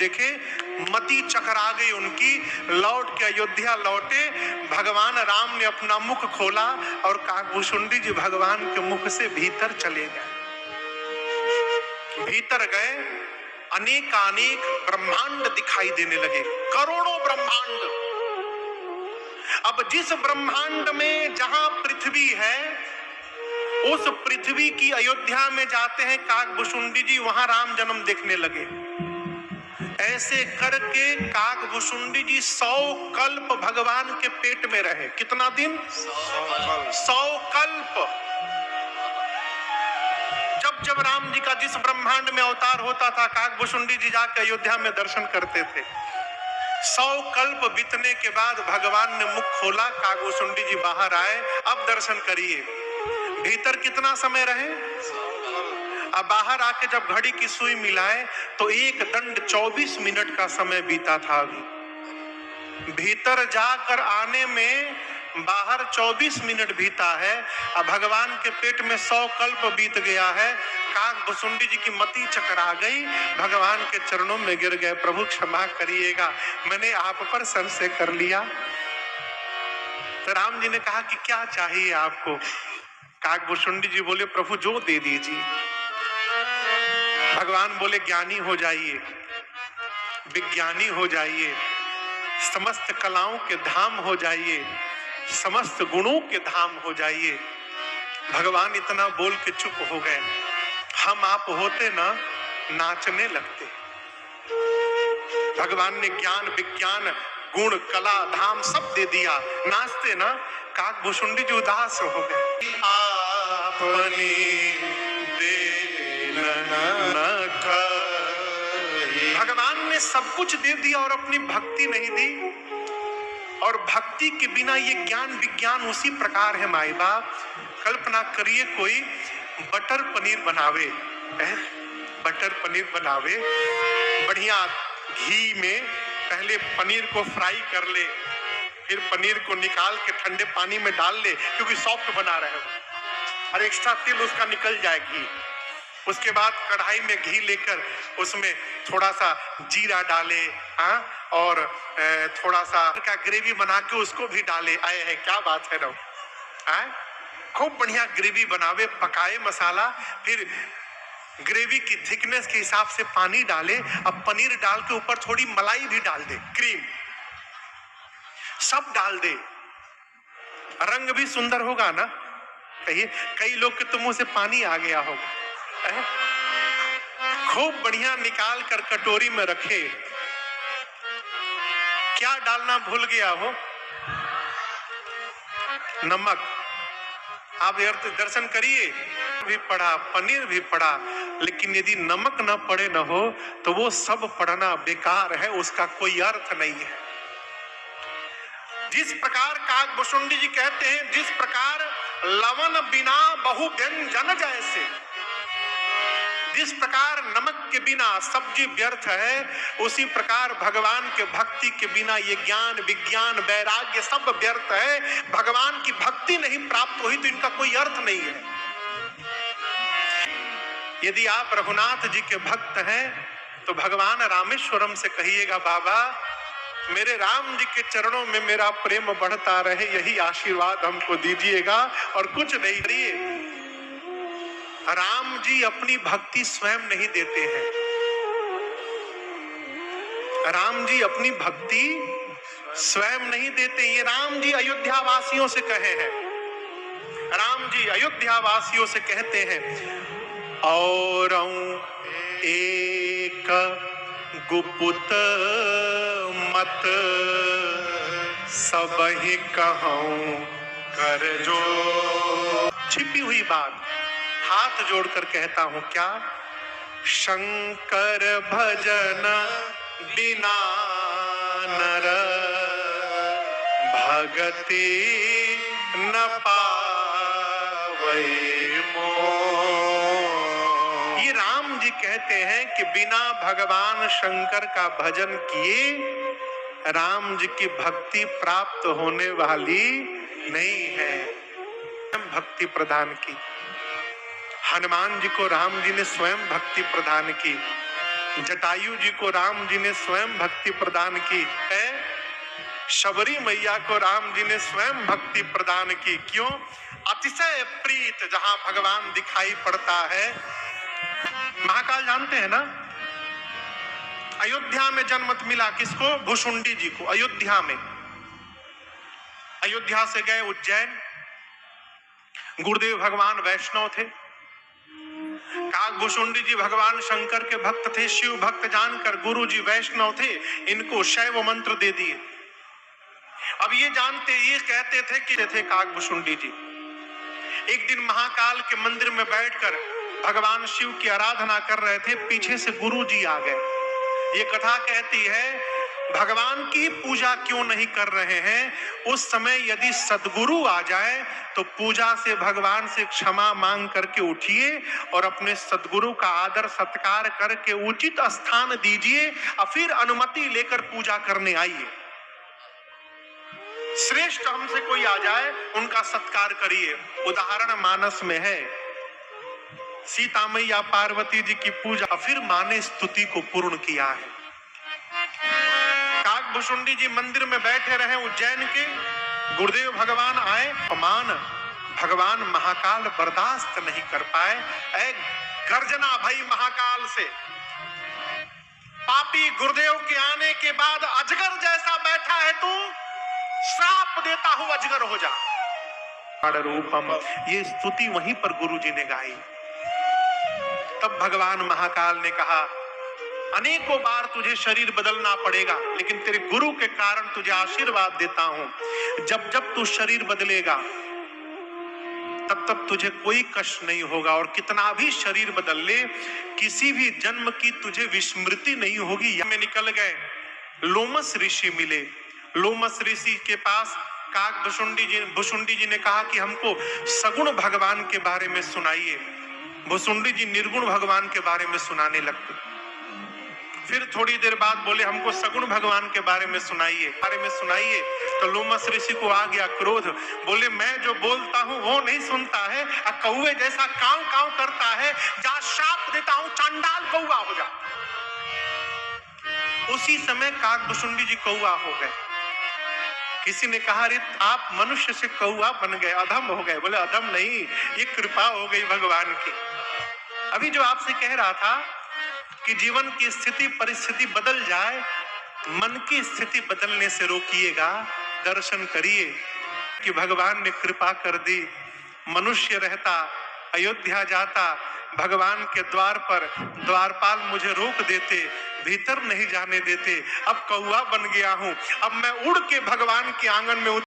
देखे, मति चकरा गई उनकी, लौट के अयोध्या लौटे। भगवान राम ने अपना मुख खोला और काकभूषुंडी जी भगवान के मुख से भीतर चले गए। भीतर गए, अनेकानेक ब्रह्मांड दिखाई देने लगे, करोड़ों ब्रह्मांड। अब जिस ब्रह्मांड में जहां पृथ्वी है, उस पृथ्वी की अयोध्या में जाते हैं काकभूषुंडी जी, वहां राम जन्म देखने लगे। ऐसे करके काकभूषुंडी जी 100 कल्प भगवान के पेट में रहे। कितना दिन? 100 कल्प। जब जब राम जी का जिस ब्रह्मांड में अवतार होता था, काकभूषुंडी जी जाकर अयोध्या में दर्शन करते थे। 100 कल्प बीतने के बाद भगवान ने मुख खोला, काकभूषुंडी जी बाहर आए, अब दर्शन करिए। भीतर कितना समय रहे? अब बाहर आके जब घड़ी की सुई मिलाए तो एक दंड 24 मिनट का समय बीता था। अभी भीतर जाकर आने में बाहर 24 मिनट बीता है। अब भगवान के पेट में 100 कल्प बीत गया है। काकभूषुंडी जी की मति चकरा गई, भगवान के चरणों में गिर गए, प्रभु क्षमा करिएगा, मैंने आप पर संशय कर लिया। तो राम जी ने कहा कि क्या चाहिए आपको? काकभूषुंडी जी बोले, प्रभु जो दे दीजिए। भगवान बोले, ज्ञानी हो जाइए, विज्ञानी हो जाइए, समस्त कलाओं के धाम हो जाइए, समस्त गुणों के धाम हो जाइए। भगवान इतना बोल के चुप हो गए। हम आप होते ना, नाचने लगते। भगवान ने ज्ञान विज्ञान गुण कला धाम सब दे दिया, नाचते ना। काकभूषुंडी जी उदास हो गए। आपने भगवान ने सब कुछ दे दिया और अपनी भक्ति नहीं दी। और भक्ति के बिना ये ज्ञान विज्ञान उसी प्रकार है। माई बाप, कल्पना करिए कोई बटर पनीर बनावे, बटर पनीर बनावे, बढ़िया घी में पहले पनीर को फ्राई कर ले, फिर पनीर को निकाल के ठंडे पानी में डाल ले, क्योंकि सॉफ्ट बना रहे हो, और एक्स्ट्रा तेल उसका निकल जाएगी। उसके बाद कढ़ाई में घी लेकर उसमें थोड़ा सा जीरा डाले, और थोड़ा सा का ग्रेवी बना के उसको भी डाले। आए है, क्या बात है ना। खूब बढ़िया ग्रेवी बनावे, पकाए मसाला, फिर ग्रेवी की थिकनेस के हिसाब से पानी डाले, अब पनीर डाल के ऊपर थोड़ी मलाई भी डाल दे, क्रीम सब डाल दे, रंग भी सुंदर होगा ना। कहिए, कई लोग के तो मुंह से पानी आ गया होगा। खूब बढ़िया निकाल कर कटोरी में रखे। क्या डालना भूल गया हो? नमक। आप दर्शन करिए, भी पड़ा, पनीर भी पड़ा, लेकिन यदि नमक न पड़े न हो तो वो सब पढ़ना बेकार है, उसका कोई अर्थ नहीं है। जिस प्रकार काकभूषुंडी जी कहते हैं, जिस प्रकार लवण बिना बहु व्यंजन जैसे, जिस प्रकार नमक के बिना सब्जी व्यर्थ है, उसी प्रकार भगवान के भक्ति के बिना ये ज्ञान विज्ञान वैराग्य सब व्यर्थ है। भगवान की भक्ति नहीं प्राप्त हुई तो इनका कोई अर्थ नहीं है। यदि आप रघुनाथ जी के भक्त हैं तो भगवान रामेश्वरम से कहिएगा, बाबा मेरे राम जी के चरणों में मेरा प्रेम बढ़ता रहे, यही आशीर्वाद हमको दीजिएगा, और कुछ नहीं करिए। राम जी अपनी भक्ति स्वयं नहीं देते हैं। राम जी अपनी भक्ति स्वयं नहीं देते। ये राम जी अयोध्या वासियों से कहे हैं। राम जी अयोध्या वासियों से कहते हैं, और एक गुपुत मत सबहि कहूं कर जो। छिपी हुई बात हाथ जोड़कर कहता हूं, क्या? शंकर भजन बिना नर भगति न पावै मोह। ये राम जी कहते हैं कि बिना भगवान शंकर का भजन किए राम जी की भक्ति प्राप्त होने वाली नहीं है। भक्ति प्रदान की हनुमान जी को राम जी ने स्वयं भक्ति प्रदान की। जटायु जी को राम जी ने स्वयं भक्ति प्रदान की है, शबरी मैया को राम जी ने स्वयं भक्ति प्रदान की। क्यों? अतिशय प्रीत जहां भगवान दिखाई पड़ता है। महाकाल जानते हैं ना, अयोध्या में जन्म मिला किसको? भुशुंडी जी को। अयोध्या में, अयोध्या से गए उज्जैन, गुरुदेव भगवान वैष्णव थे, काकभूषुंडी जी भगवान शंकर के भक्त थे, शिव भक्त जानकर गुरु जी वैष्णव थे, इनको शैव मंत्र दे दिए। अब ये कहते थे कि थे काकभूषुंडी जी। एक दिन महाकाल के मंदिर में बैठकर भगवान शिव की आराधना कर रहे थे, पीछे से गुरु जी आ गए। ये कथा कहती है भगवान की पूजा क्यों नहीं कर रहे हैं? उस समय यदि सद्गुरु आ जाए तो पूजा से भगवान से क्षमा मांग करके उठिए और अपने सद्गुरु का आदर सत्कार करके उचित स्थान दीजिए और फिर अनुमति लेकर पूजा करने आइए। श्रेष्ठ हमसे कोई आ जाए उनका सत्कार करिए। उदाहरण मानस में है, सीता मैया पार्वती जी की पूजा, फिर मां ने स्तुति को पूर्ण किया है। काकभूषुंडी जी मंदिर में बैठे रहे उज्जैन के, गुरुदेव भगवान आए, अपमान भगवान महाकाल बर्दाश्त नहीं कर पाए। एक गर्जना भई महाकाल से, पापी गुरुदेव के आने के बाद अजगर जैसा बैठा है तू, श्राप देता हूं अजगर हो जा। रूपम, ये स्तुति वहीं पर गुरु जी ने गाई। तब भगवान महाकाल ने कहा अनेकों बार तुझे शरीर बदलना पड़ेगा, लेकिन तेरे गुरु के कारण तुझे आशीर्वाद देता हूं। जब जब तू शरीर बदलेगा तब तब तुझे कोई कष्ट नहीं होगा, और कितना भी शरीर बदल ले किसी भी जन्म की तुझे विस्मृति नहीं होगी। में निकल गए, लोमस ऋषि मिले। लोमस ऋषि के पास भुशुंडी जी ने कहा कि हमको सगुण भगवान के बारे में सुनाइए। भुशुंडी जी निर्गुण भगवान के बारे में सुनाने लगते। फिर थोड़ी देर बाद बोले हमको सगुण भगवान के बारे में सुनाइए। तो लोमस ऋषि को आ गया क्रोध, बोले मैं जो बोलता हूँ वो नहीं सुनता है, कौवे जैसा काव काव करता है, जा शाप देता हूँ चांडाल कौवा हो जा। उसी समय काकभूषुंडी जी कौवा हो गए। किसी ने कहा रे आप मनुष्य से कौवा बन गए, अधम हो गए। बोले अधम नहीं, ये कृपा हो गई भगवान की। अभी जो आपसे कह रहा था कि जीवन की स्थिति परिस्थिति बदल जाए, मन की स्थिति बदलने से रोकिएगा, दर्शन करिए कि भगवान ने कृपा कर दी। मनुष्य रहता, अयोध्या जाता, भगवान के द्वार पर द्वारपाल मुझे रोक देते, भीतर नहीं जाने देते। अब कौवा बन गया हूं, अब मैं उड़ के भगवान के आंगन में